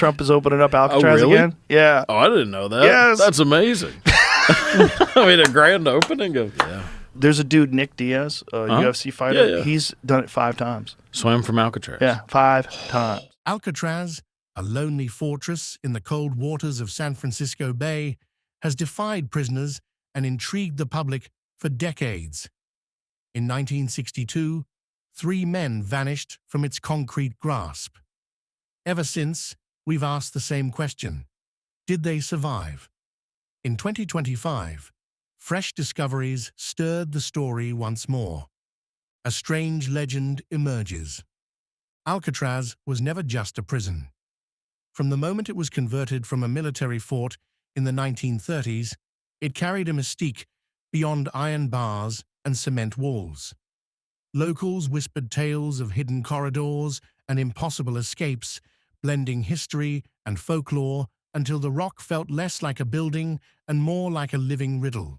Trump is opening up Alcatraz really? again. Yeah. Oh, I didn't know that. Yes. That's amazing. I mean, a grand opening of There's a dude, Nick Diaz, a UFC fighter. Yeah, yeah. He's done it 5 times. swam from Alcatraz. Yeah, 5 times. Alcatraz, a lonely fortress in the cold waters of San Francisco Bay, has defied prisoners and intrigued the public for decades. In 1962, 3 men vanished from its concrete grasp. Ever since, we've asked the same question: did they survive? In 2025, fresh discoveries stirred the story once more. A strange legend emerges. Alcatraz was never just a prison. From the moment it was converted from a military fort in the 1930s, it carried a mystique beyond iron bars and cement walls. Locals whispered tales of hidden corridors and impossible escapes, blending history and folklore until the rock felt less like a building and more like a living riddle.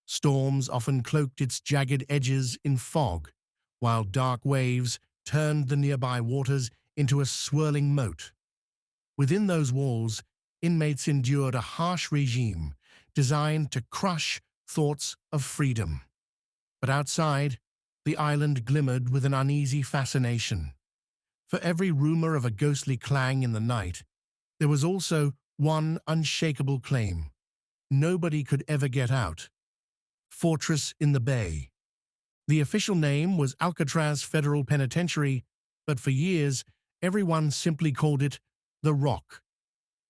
Storms often cloaked its jagged edges in fog, while dark waves turned the nearby waters into a swirling moat. Within those walls, inmates endured a harsh regime designed to crush thoughts of freedom. But outside, the island glimmered with an uneasy fascination. For every rumor of a ghostly clang in the night, there was also one unshakable claim: nobody could ever get out. Fortress in the Bay. The official name was Alcatraz Federal Penitentiary, but for years, everyone simply called it The Rock.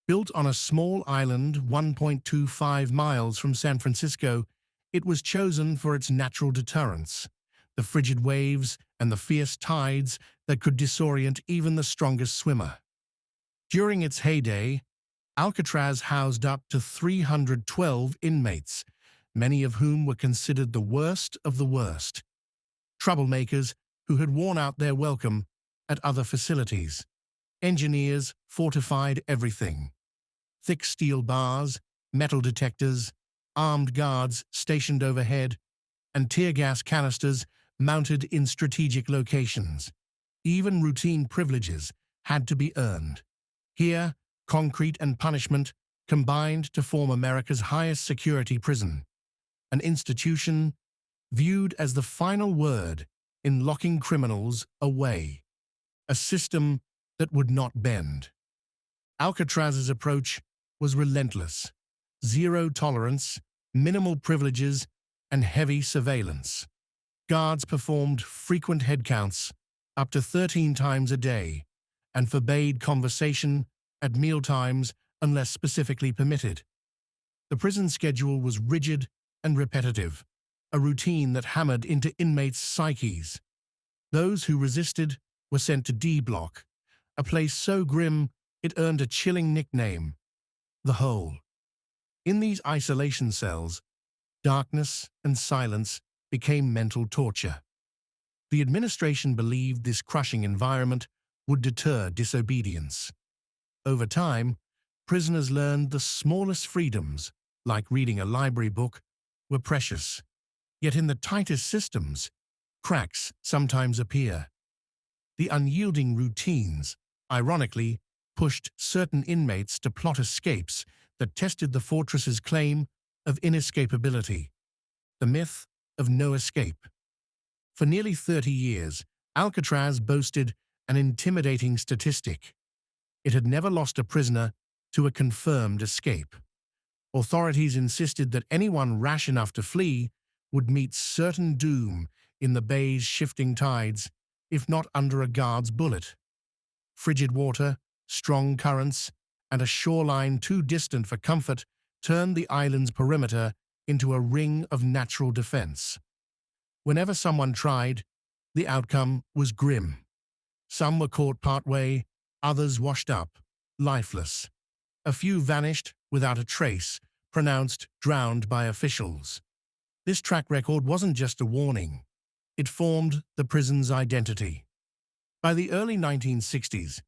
Built on a small island 1.25 miles from San Francisco, it was chosen for its natural deterrence: the frigid waves and the fierce tides that could disorient even the strongest swimmer. During its heyday, Alcatraz housed up to 312 inmates, many of whom were considered the worst of the worst. Troublemakers who had worn out their welcome at other facilities. Engineers fortified everything. Thick steel bars, metal detectors, armed guards stationed overhead, and tear gas canisters mounted in strategic locations. Even routine privileges had to be earned. Here, concrete and punishment combined to form America's highest security prison, an institution viewed as the final word in locking criminals away, a system that would not bend. Alcatraz's approach was relentless: zero tolerance, minimal privileges, and heavy surveillance. Guards performed frequent headcounts, up to 13 times a day, and forbade conversation at mealtimes unless specifically permitted. The prison schedule was rigid and repetitive, a routine that hammered into inmates' psyches. Those who resisted were sent to D Block, a place so grim it earned a chilling nickname: the Hole. In these isolation cells, darkness and silence became mental torture. The administration believed this crushing environment would deter disobedience. Over time, prisoners learned the smallest freedoms, like reading a library book, were precious. Yet in the tightest systems, cracks sometimes appear. The unyielding routines, ironically, pushed certain inmates to plot escapes that tested the fortress's claim of inescapability, the myth of no escape. For nearly 30 years, Alcatraz boasted an intimidating statistic: it had never lost a prisoner to a confirmed escape. Authorities insisted that anyone rash enough to flee would meet certain doom in the bay's shifting tides, if not under a guard's bullet. Frigid water, strong currents, and a shoreline too distant for comfort turned the island's perimeter into a ring of natural defense. Whenever someone tried, the outcome was grim. Some were caught partway, others washed up, lifeless. A few vanished without a trace, pronounced drowned by officials. This track record wasn't just a warning. It formed the prison's identity. By the early 1960s,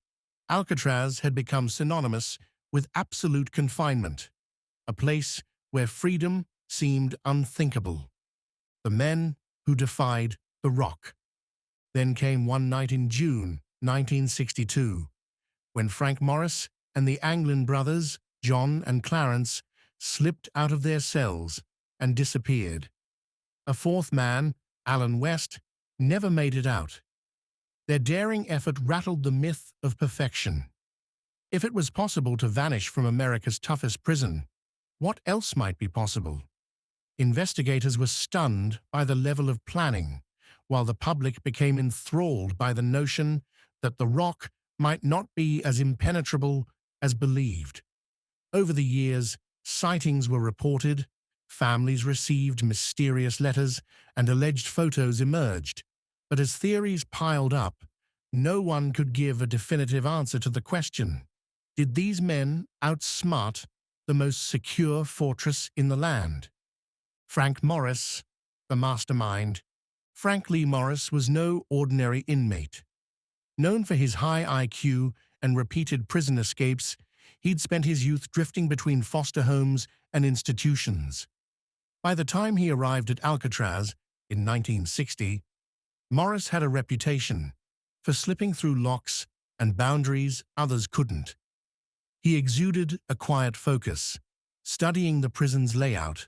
Alcatraz had become synonymous with absolute confinement, a place where freedom seemed unthinkable. The men who defied the rock. Then came one night in June 1962, when Frank Morris and the Anglin brothers, John and Clarence, slipped out of their cells and disappeared. A fourth man, Alan West, never made it out. Their daring effort rattled the myth of perfection. If it was possible to vanish from America's toughest prison, what else might be possible? Investigators were stunned by the level of planning, while the public became enthralled by the notion that the rock might not be as impenetrable as believed. Over the years, sightings were reported, families received mysterious letters, and alleged photos emerged. But as theories piled up, no one could give a definitive answer to the question: did these men outsmart the most secure fortress in the land? Frank Morris, the mastermind. Frank Lee Morris was no ordinary inmate. Known for his high IQ and repeated prison escapes, he'd spent his youth drifting between foster homes and institutions. By the time he arrived at Alcatraz in 1960, Morris had a reputation for slipping through locks and boundaries others couldn't. He exuded a quiet focus, studying the prison's layout,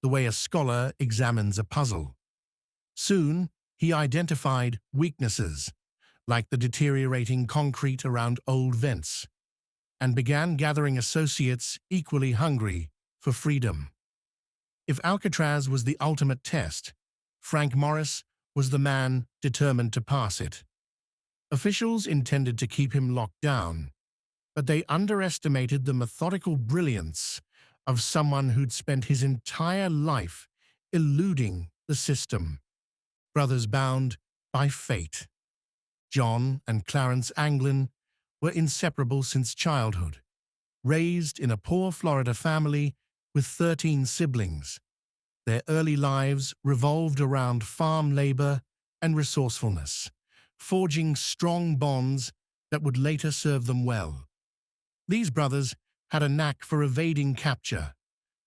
the way a scholar examines a puzzle. Soon, he identified weaknesses, like the deteriorating concrete around old vents, and began gathering associates equally hungry for freedom. If Alcatraz was the ultimate test, Frank Morris was the man determined to pass it. Officials intended to keep him locked down, but they underestimated the methodical brilliance of someone who'd spent his entire life eluding the system. Brothers bound by fate. John and Clarence Anglin were inseparable since childhood, raised in a poor Florida family with 13 siblings. Their early lives revolved around farm labor and resourcefulness, forging strong bonds that would later serve them well. These brothers had a knack for evading capture,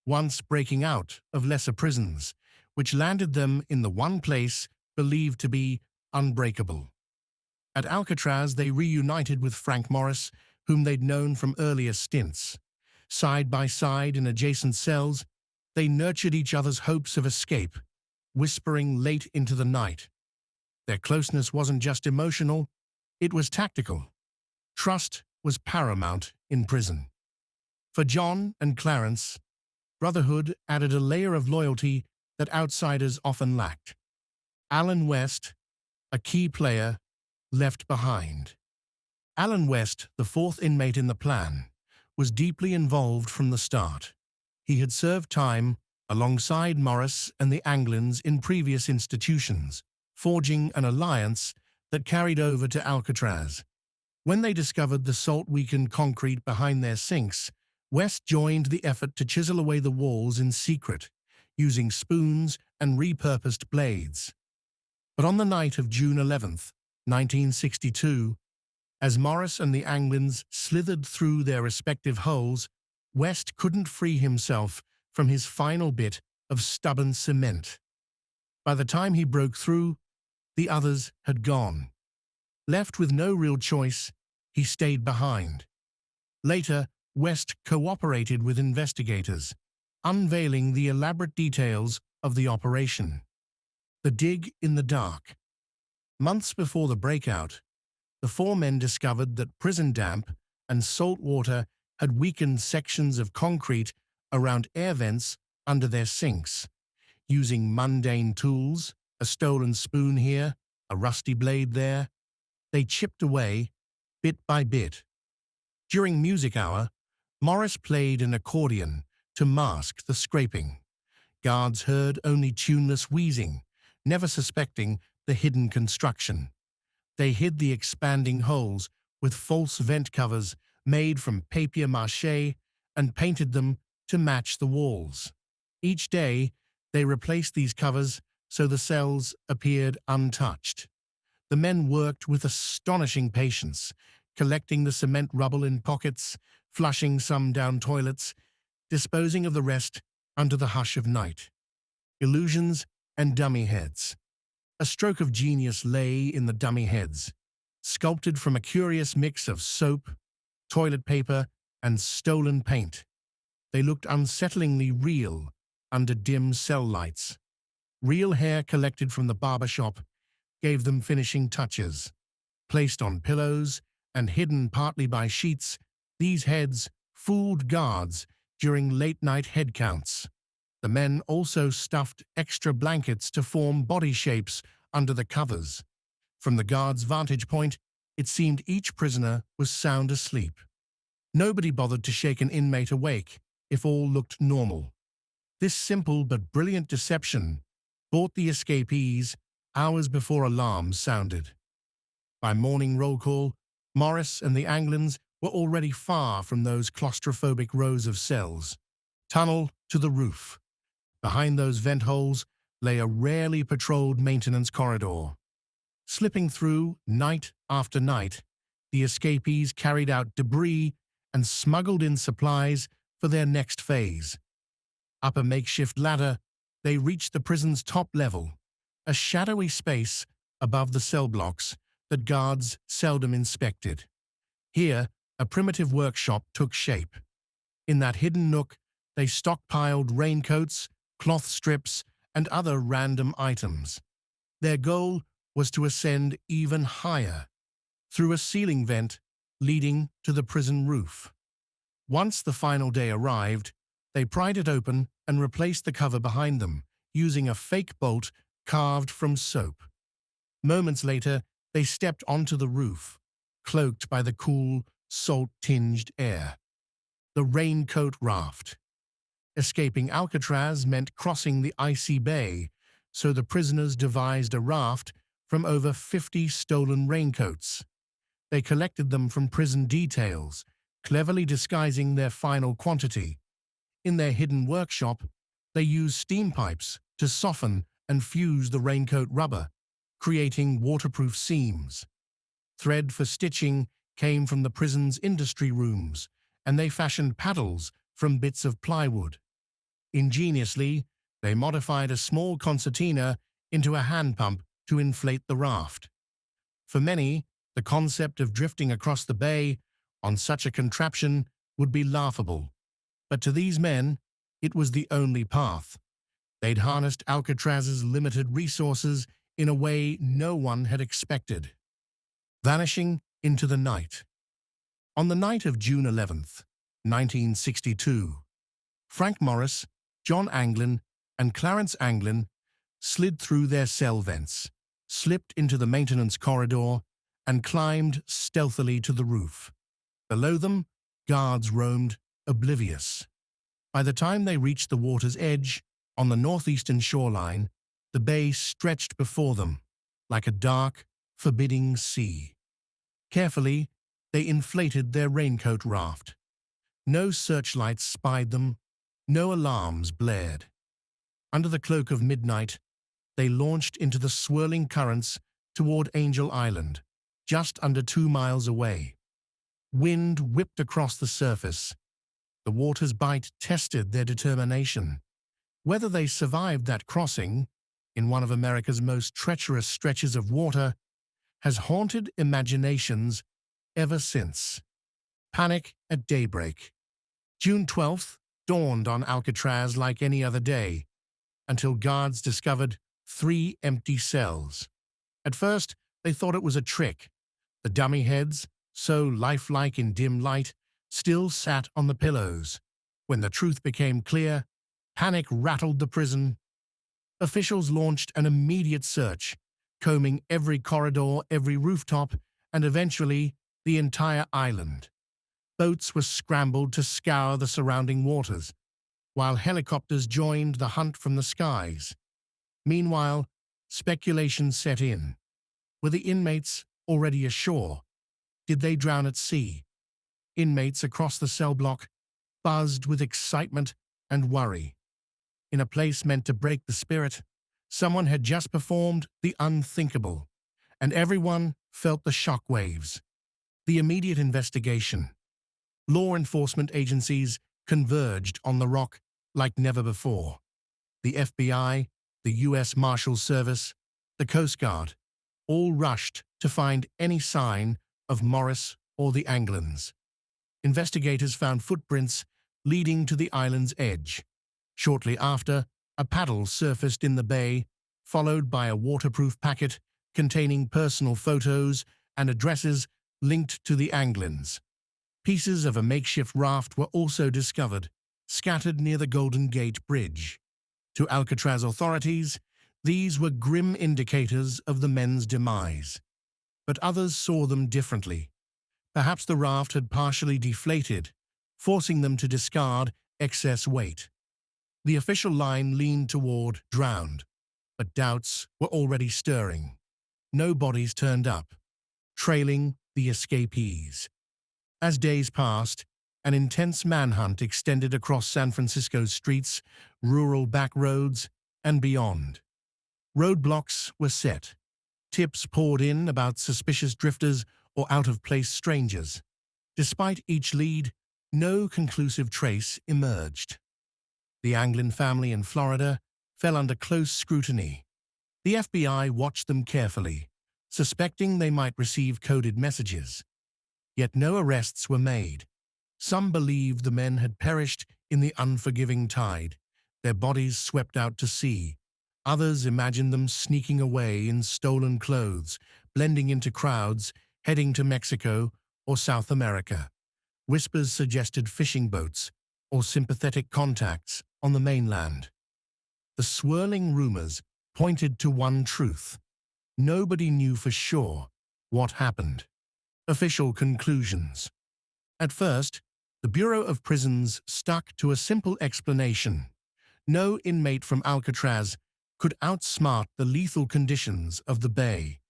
once breaking out of lesser prisons, which landed them in the one place believed to be unbreakable. At Alcatraz, they reunited with Frank Morris, whom they'd known from earlier stints. Side by side in adjacent cells, they nurtured each other's hopes of escape, whispering late into the night. Their closeness wasn't just emotional, it was tactical. Trust was paramount in prison. For John and Clarence, brotherhood added a layer of loyalty that outsiders often lacked. Alan West, a key player, left behind. Alan West, the fourth inmate in the plan, was deeply involved from the start. He had served time alongside Morris and the Anglins in previous institutions, forging an alliance that carried over to Alcatraz. When they discovered the salt-weakened concrete behind their sinks, West joined the effort to chisel away the walls in secret, using spoons and repurposed blades. But on the night of June 11th, 1962, as Morris and the Anglins slithered through their respective holes, West couldn't free himself from his final bit of stubborn cement. By the time he broke through, the others had gone. Left with no real choice, he stayed behind. Later, West cooperated with investigators, unveiling the elaborate details of the operation. The dig in the dark. Months before the breakout, the four men discovered that prison damp and salt water had weakened sections of concrete around air vents under their sinks. Using mundane tools, a stolen spoon here, a rusty blade there, they chipped away, bit by bit. During music hour, Morris played an accordion to mask the scraping. Guards heard only tuneless wheezing, never suspecting the hidden construction. They hid the expanding holes with false vent covers made from papier-mâché and painted them to match the walls. Each day, they replaced these covers so the cells appeared untouched. The men worked with astonishing patience, collecting the cement rubble in pockets, flushing some down toilets, disposing of the rest under the hush of night. Illusions and dummy heads. A stroke of genius lay in the dummy heads, sculpted from a curious mix of soap, toilet paper, and stolen paint. They looked unsettlingly real under dim cell lights. Real hair collected from the barber shop gave them finishing touches. Placed on pillows and hidden partly by sheets, these heads fooled guards during late-night head counts. The men also stuffed extra blankets to form body shapes under the covers. From the guard's vantage point, it seemed each prisoner was sound asleep. Nobody bothered to shake an inmate awake if all looked normal. This simple but brilliant deception bought the escapees hours before alarms sounded. By morning roll call, Morris and the Anglins were already far from those claustrophobic rows of cells. Tunnel to the roof. Behind those vent holes lay a rarely patrolled maintenance corridor. Slipping through night after night, the escapees carried out debris and smuggled in supplies for their next phase. Up a makeshift ladder, they reached the prison's top level, a shadowy space above the cell blocks that guards seldom inspected. Here, a primitive workshop took shape. In that hidden nook, they stockpiled raincoats, cloth strips, and other random items. Their goal was to ascend even higher, through a ceiling vent leading to the prison roof. Once the final day arrived, they pried it open and replaced the cover behind them, using a fake bolt carved from soap. Moments later, they stepped onto the roof, cloaked by the cool, salt-tinged air. The raincoat raft. Escaping Alcatraz meant crossing the icy bay, so the prisoners devised a raft from over 50 stolen raincoats. They collected them from prison details, cleverly disguising their final quantity. In their hidden workshop, they used steam pipes to soften and fuse the raincoat rubber, creating waterproof seams. Thread for stitching came from the prison's industry rooms, and they fashioned paddles from bits of plywood. Ingeniously, they modified a small concertina into a hand pump to inflate the raft. For many, the concept of drifting across the bay on such a contraption would be laughable, but to these men, it was the only path. They'd harnessed Alcatraz's limited resources in a way no one had expected. Vanishing into the night. On the night of June 11th, 1962, Frank Morris, John Anglin, and Clarence Anglin slid through their cell vents, slipped into the maintenance corridor, and climbed stealthily to the roof. Below them, guards roamed, oblivious. By the time they reached the water's edge, on the northeastern shoreline, the bay stretched before them, like a dark, forbidding sea. Carefully, they inflated their raincoat raft. No searchlights spied them, no alarms blared. Under the cloak of midnight, they launched into the swirling currents toward Angel Island, just under 2 miles away. Wind whipped across the surface. The water's bite tested their determination. Whether they survived that crossing, in one of America's most treacherous stretches of water, has haunted imaginations ever since. Panic at daybreak. June 12th dawned on Alcatraz like any other day, until guards discovered 3 empty cells. At first, they thought it was a trick. The dummy heads, so lifelike in dim light, still sat on the pillows. When the truth became clear, panic rattled the prison. Officials launched an immediate search, combing every corridor, every rooftop, and eventually the entire island. Boats were scrambled to scour the surrounding waters, while helicopters joined the hunt from the skies. Meanwhile, speculation set in. Were the inmates already ashore? Did they drown at sea? Inmates across the cell block buzzed with excitement and worry. In a place meant to break the spirit, someone had just performed the unthinkable, and everyone felt the shockwaves. The immediate investigation. Law enforcement agencies converged on the rock like never before. The FBI, the U.S. Marshals Service, the Coast Guard, all rushed to find any sign of Morris or the Anglins. investigators found footprints leading to the island's edge. Shortly after, a paddle surfaced in the bay, followed by a waterproof packet containing personal photos and addresses linked to the Anglins. Pieces of a makeshift raft were also discovered, scattered near the Golden Gate Bridge. To Alcatraz authorities, these were grim indicators of the men's demise. But others saw them differently. Perhaps the raft had partially deflated, forcing them to discard excess weight. The official line leaned toward drowned, but doubts were already stirring. No bodies turned up, trailing the escapees. As days passed, an intense manhunt extended across San Francisco's streets, rural back roads, and beyond. Roadblocks were set. Tips poured in about suspicious drifters or out-of-place strangers. Despite each lead, no conclusive trace emerged. The Anglin family in Florida fell under close scrutiny. The FBI watched them carefully, suspecting they might receive coded messages. Yet no arrests were made. Some believed the men had perished in the unforgiving tide, their bodies swept out to sea. Others imagined them sneaking away in stolen clothes, blending into crowds, heading to Mexico or South America. Whispers suggested fishing boats or sympathetic contacts on the mainland. The swirling rumors pointed to one truth. Nobody knew for sure what happened. Official conclusions. At first, the Bureau of Prisons stuck to a simple explanation. No inmate from Alcatraz could outsmart the lethal conditions of the bay.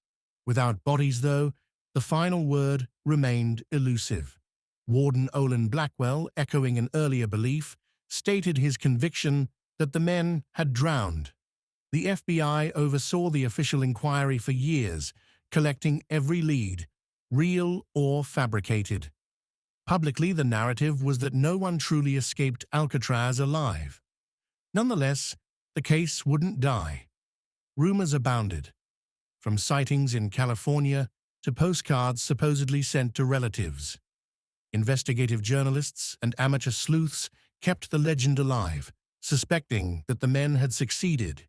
Without bodies, though, the final word remained elusive. Warden Olin Blackwell, echoing an earlier belief, stated his conviction that the men had drowned. The FBI oversaw the official inquiry for years, collecting every lead, real or fabricated. Publicly, the narrative was that no one truly escaped Alcatraz alive. Nonetheless, the case wouldn't die. Rumors abounded, from sightings in California to postcards supposedly sent to relatives. Investigative journalists and amateur sleuths kept the legend alive, suspecting that the men had succeeded.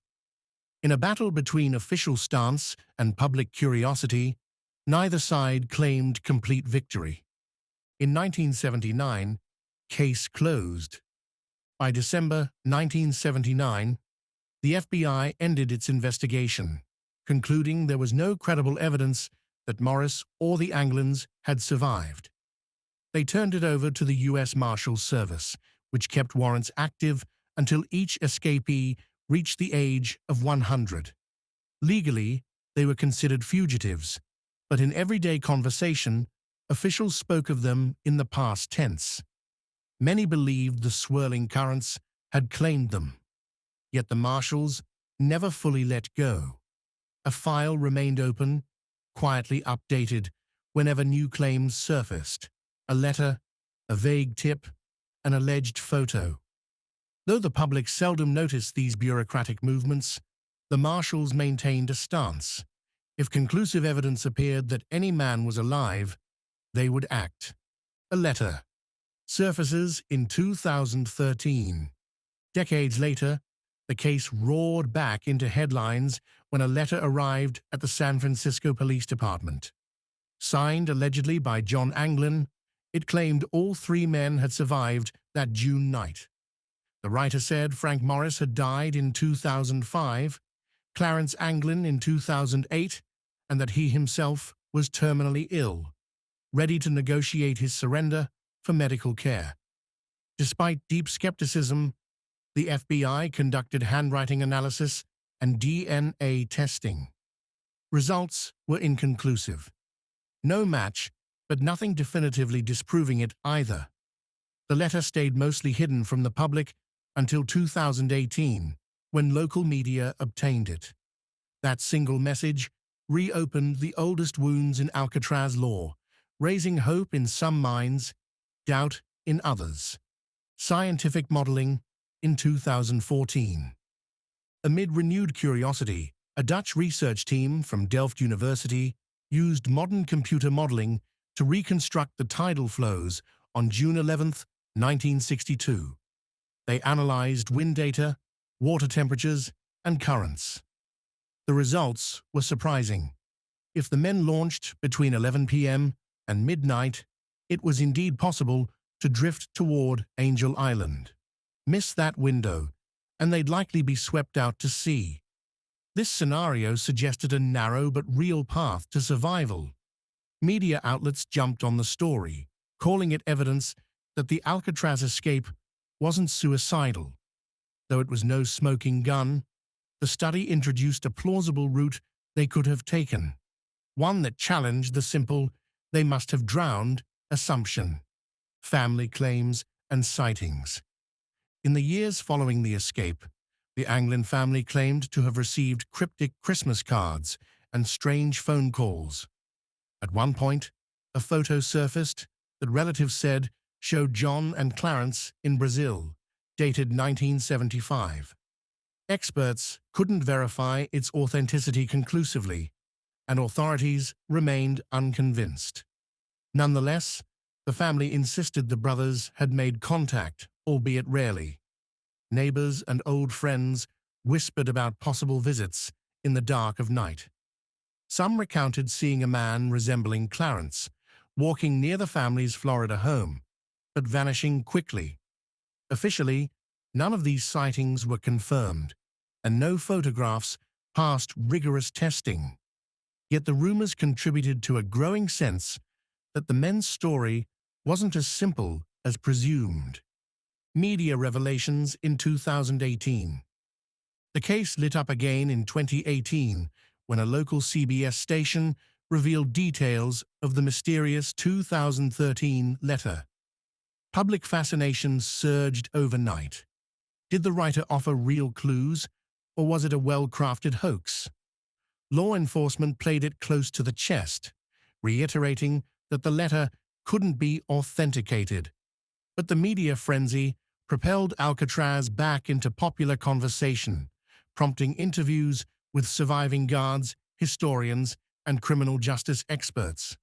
In a battle between official stance and public curiosity, neither side claimed complete victory. In 1979, case closed. By December 1979, the FBI ended its investigation, concluding there was no credible evidence that Morris or the Anglins had survived. They turned it over to the U.S. Marshals Service, which kept warrants active until each escapee reached the age of 100. Legally, they were considered fugitives, but in everyday conversation, officials spoke of them in the past tense. Many believed the swirling currents had claimed them. Yet the marshals never fully let go. A file remained open, quietly updated whenever new claims surfaced. A letter, a vague tip, an alleged photo. Though the public seldom noticed these bureaucratic movements, the marshals maintained a stance. If conclusive evidence appeared that any man was alive, they would act. A letter surfaces in 2013. Decades later, the case roared back into headlines when a letter arrived at the San Francisco Police Department. Signed allegedly by John Anglin, it claimed all three men had survived that June night. The writer said Frank Morris had died in 2005, Clarence Anglin in 2008, and that he himself was terminally ill, ready to negotiate his surrender for medical care. Despite deep skepticism, the FBI conducted handwriting analysis and DNA testing. Results were inconclusive. No match, but nothing definitively disproving it either. The letter stayed mostly hidden from the public until 2018, when local media obtained it. That single message reopened the oldest wounds in Alcatraz lore, raising hope in some minds, doubt in others. Scientific modeling in 2014. Amid renewed curiosity, a Dutch research team from Delft University used modern computer modeling to reconstruct the tidal flows on June 11, 1962. They analyzed wind data, water temperatures, and currents. The results were surprising. If the men launched between 11 p.m. and midnight, it was indeed possible to drift toward Angel Island. Miss that window, and they'd likely be swept out to sea. This scenario suggested a narrow but real path to survival. Media outlets jumped on the story, calling it evidence that the Alcatraz escape wasn't suicidal. Though it was no smoking gun, the study introduced a plausible route they could have taken, one that challenged the simple "they must have drowned" assumption. Family claims and sightings. In the years following the escape, the Anglin family claimed to have received cryptic Christmas cards and strange phone calls. At one point, a photo surfaced that relatives said showed John and Clarence in Brazil, dated 1975. Experts couldn't verify its authenticity conclusively, and authorities remained unconvinced. Nonetheless, the family insisted the brothers had made contact, albeit rarely. Neighbors and old friends whispered about possible visits in the dark of night. Some recounted seeing a man resembling Clarence walking near the family's Florida home, but vanishing quickly. Officially, none of these sightings were confirmed, and no photographs passed rigorous testing. Yet the rumors contributed to a growing sense that the men's story wasn't as simple as presumed. Media revelations in 2018. The case lit up again in 2018 when a local CBS station revealed details of the mysterious 2013 letter. Public fascination surged overnight. Did the writer offer real clues, or was it a well-crafted hoax? Law enforcement played it close to the chest, reiterating that the letter couldn't be authenticated. But the media frenzy propelled Alcatraz back into popular conversation, prompting interviews with surviving guards, historians, and criminal justice experts.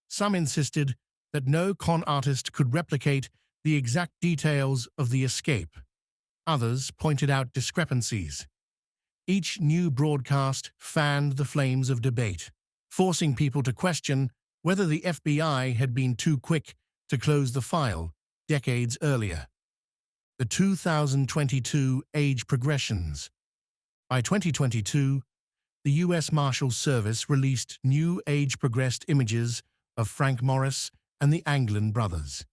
Some insisted that no con artist could replicate the exact details of the escape. Others pointed out discrepancies. Each new broadcast fanned the flames of debate, forcing people to question whether the FBI had been too quick to close the file decades earlier. The 2022 age progressions. By 2022, the U.S. Marshals Service released new age-progressed images of Frank Morris and the Anglin brothers,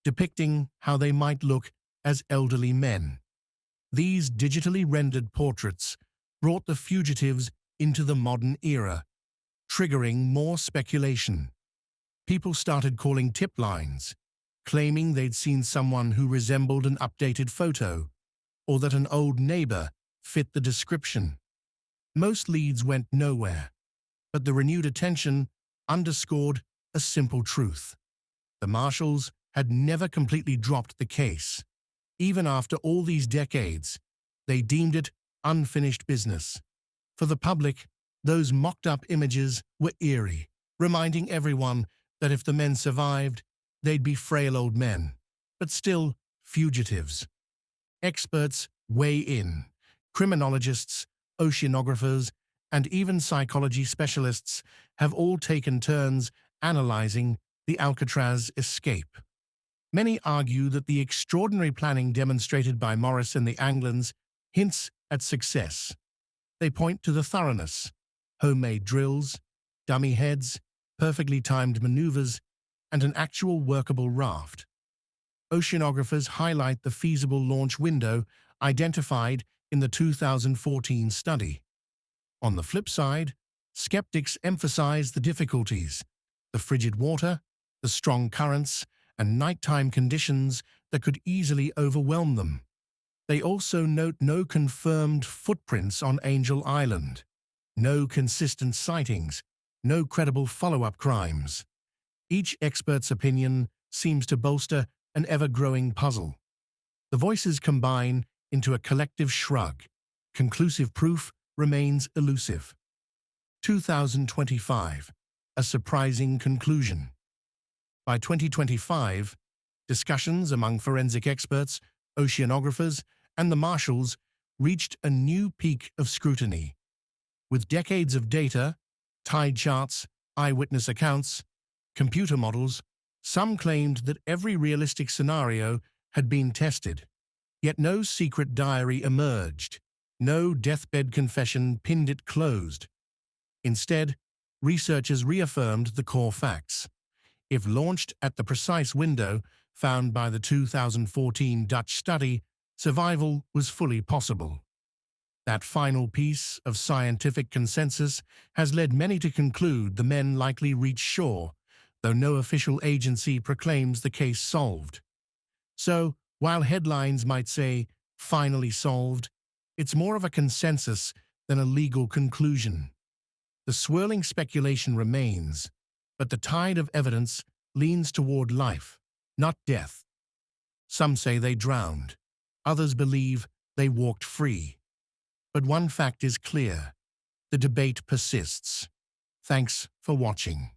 depicting how they might look as elderly men. These digitally rendered portraits brought the fugitives into the modern era, triggering more speculation. People started calling tip lines, claiming they'd seen someone who resembled an updated photo, or that an old neighbor fit the description. Most leads went nowhere, but the renewed attention underscored a simple truth. The Marshals had never completely dropped the case. Even after all these decades, they deemed it unfinished business. For the public, those mocked-up images were eerie, reminding everyone that if the men survived, they'd be frail old men, but still fugitives. Experts weigh in. Criminologists, oceanographers, and even psychology specialists have all taken turns analyzing the Alcatraz escape. Many argue that the extraordinary planning demonstrated by Morris and the Anglins hints at success. They point to the thoroughness, homemade drills, dummy heads, perfectly timed maneuvers, and an actual workable raft. Oceanographers highlight the feasible launch window identified in the 2014 study. On the flip side, skeptics emphasize the difficulties: the frigid water, the strong currents, and nighttime conditions that could easily overwhelm them. They also note no confirmed footprints on Angel Island, no consistent sightings, no credible follow-up crimes. Each expert's opinion seems to bolster an ever-growing puzzle. The voices combine into a collective shrug. Conclusive proof remains elusive. 2025, a surprising conclusion. By 2025, Discussions among forensic experts, oceanographers, and the marshals reached a new peak of scrutiny. With decades of data, tide charts, eyewitness accounts, computer models, some claimed that every realistic scenario had been tested. Yet no secret diary emerged. No deathbed confession pinned it closed. Instead, researchers reaffirmed the core facts. If launched at the precise window found by the 2014 Dutch study, survival was fully possible. That final piece of scientific consensus has led many to conclude the men likely reached shore, though no official agency proclaims the case solved. So, while headlines might say, "finally solved," it's more of a consensus than a legal conclusion. The swirling speculation remains, but the tide of evidence leans toward life, not death. Some say they drowned. Others believe they walked free. But one fact is clear: the debate persists. Thanks for watching.